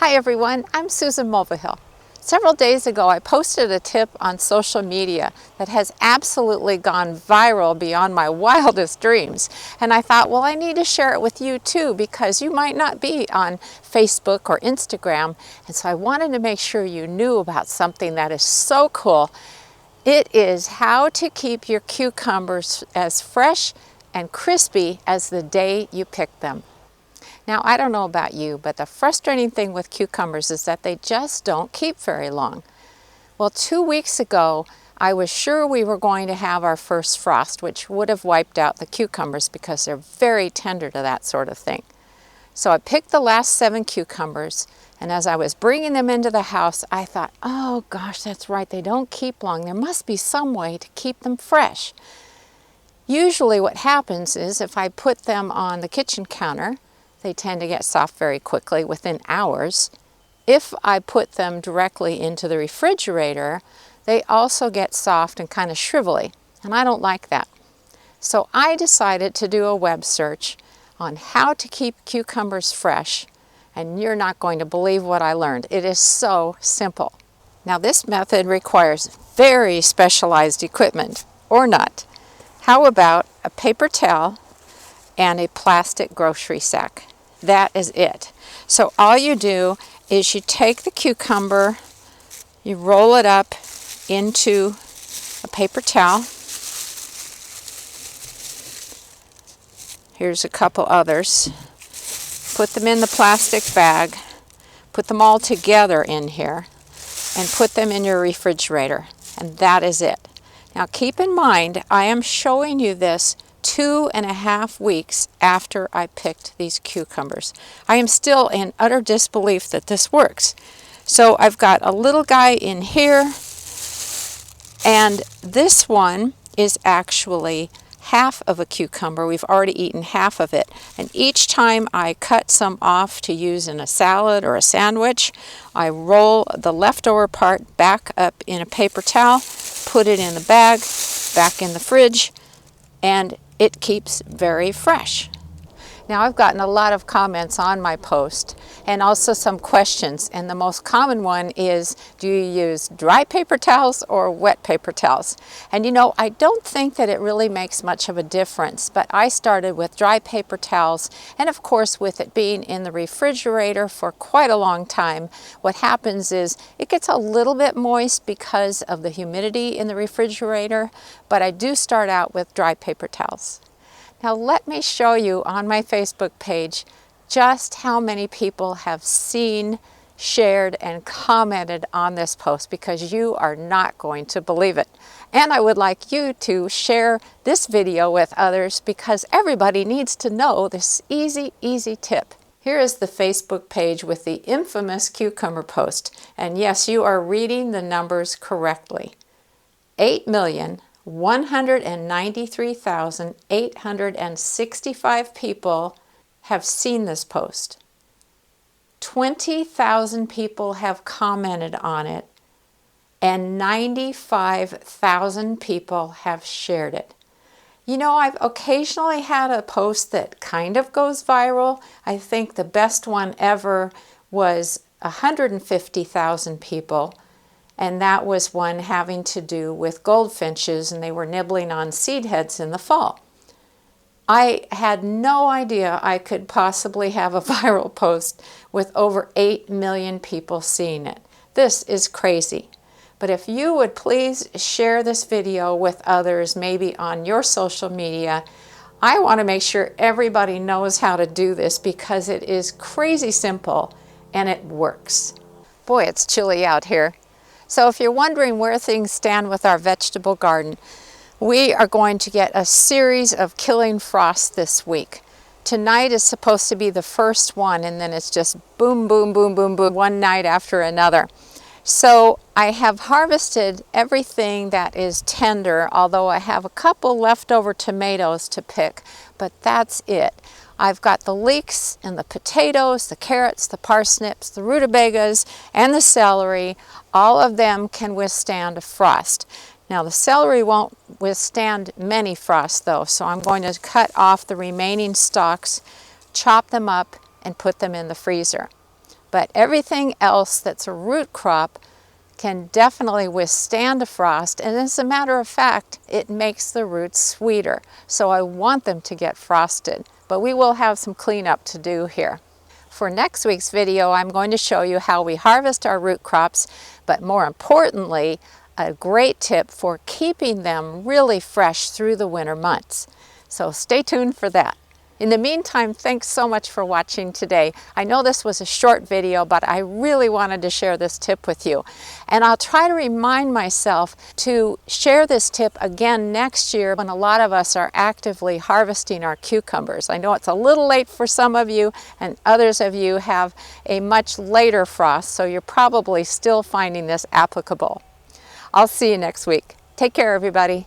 Hi everyone, I'm Susan Mulvihill. Several days ago I posted a tip on social media that has absolutely gone viral beyond my wildest dreams. And I thought, well, I need to share it with you too because you might not be on Facebook or Instagram. And so I wanted to make sure you knew about something that is so cool. It is how to keep your cucumbers as fresh and crispy as the day you picked them. Now, I don't know about you, but the frustrating thing with cucumbers is that they just don't keep very long. Well, 2 weeks ago, I was sure we were going to have our first frost, which would have wiped out the cucumbers because they're very tender to that sort of thing. So I picked the last 7 cucumbers, and as I was bringing them into the house, I thought, oh gosh, that's right, they don't keep long. There must be some way to keep them fresh. Usually what happens is if I put them on the kitchen counter, they tend to get soft very quickly within hours. If I put them directly into the refrigerator, they also get soft and kind of shrivelly, and I don't like that. So I decided to do a web search on how to keep cucumbers fresh, and you're not going to believe what I learned. It is so simple. Now this method requires very specialized equipment, or not. How about a paper towel and a plastic grocery sack? That is it. So all you do is you take the cucumber, you roll it up into a paper towel. Here's a couple others. Put them in the plastic bag, put them all together in here, and put them in your refrigerator. And that is it. Now keep in mind, I am showing you this 2.5 weeks after I picked these cucumbers. I am still in utter disbelief that this works. So I've got a little guy in here, and this one is actually half of a cucumber. We've already eaten half of it, and each time I cut some off to use in a salad or a sandwich, I roll the leftover part back up in a paper towel, put it in the bag, back in the fridge, and it keeps very fresh. Now I've gotten a lot of comments on my post and also some questions, and the most common one is, do you use dry paper towels or wet paper towels? And you know, I don't think that it really makes much of a difference, but I started with dry paper towels, and of course with it being in the refrigerator for quite a long time, what happens is it gets a little bit moist because of the humidity in the refrigerator, but I do start out with dry paper towels. Now let me show you on my Facebook page just how many people have seen, shared, and commented on this post, because you are not going to believe it. And I would like you to share this video with others because everybody needs to know this easy tip. Here is the Facebook page with the infamous cucumber post. And yes, you are reading the numbers correctly. 8,193,865 people have seen this post. 20,000 people have commented on it, and 95,000 people have shared it. You know, I've occasionally had a post that kind of goes viral. I think the best one ever was 150,000 people. And that was one having to do with goldfinches, and they were nibbling on seed heads in the fall. I had no idea I could possibly have a viral post with over 8 million people seeing it. This is crazy. But if you would please share this video with others, maybe on your social media, I want to make sure everybody knows how to do this because it is crazy simple and it works. Boy, it's chilly out here. So if you're wondering where things stand with our vegetable garden, we are going to get a series of killing frosts this week. Tonight is supposed to be the first one, and then it's just boom, boom, boom, boom, boom, one night after another. So I have harvested everything that is tender, although I have a couple leftover tomatoes to pick, but that's it. I've got the leeks and the potatoes, the carrots, the parsnips, the rutabagas, and the celery. All of them can withstand a frost. Now the celery won't withstand many frosts though, so I'm going to cut off the remaining stalks, chop them up, and put them in the freezer. But everything else that's a root crop can definitely withstand a frost, and as a matter of fact, it makes the roots sweeter. So I want them to get frosted, but we will have some cleanup to do here. For next week's video, I'm going to show you how we harvest our root crops, but more importantly, a great tip for keeping them really fresh through the winter months. So stay tuned for that. In the meantime, thanks so much for watching today. I know this was a short video, but I really wanted to share this tip with you. And I'll try to remind myself to share this tip again next year when a lot of us are actively harvesting our cucumbers. I know it's a little late for some of you, and others of you have a much later frost, so you're probably still finding this applicable. I'll see you next week. Take care, everybody.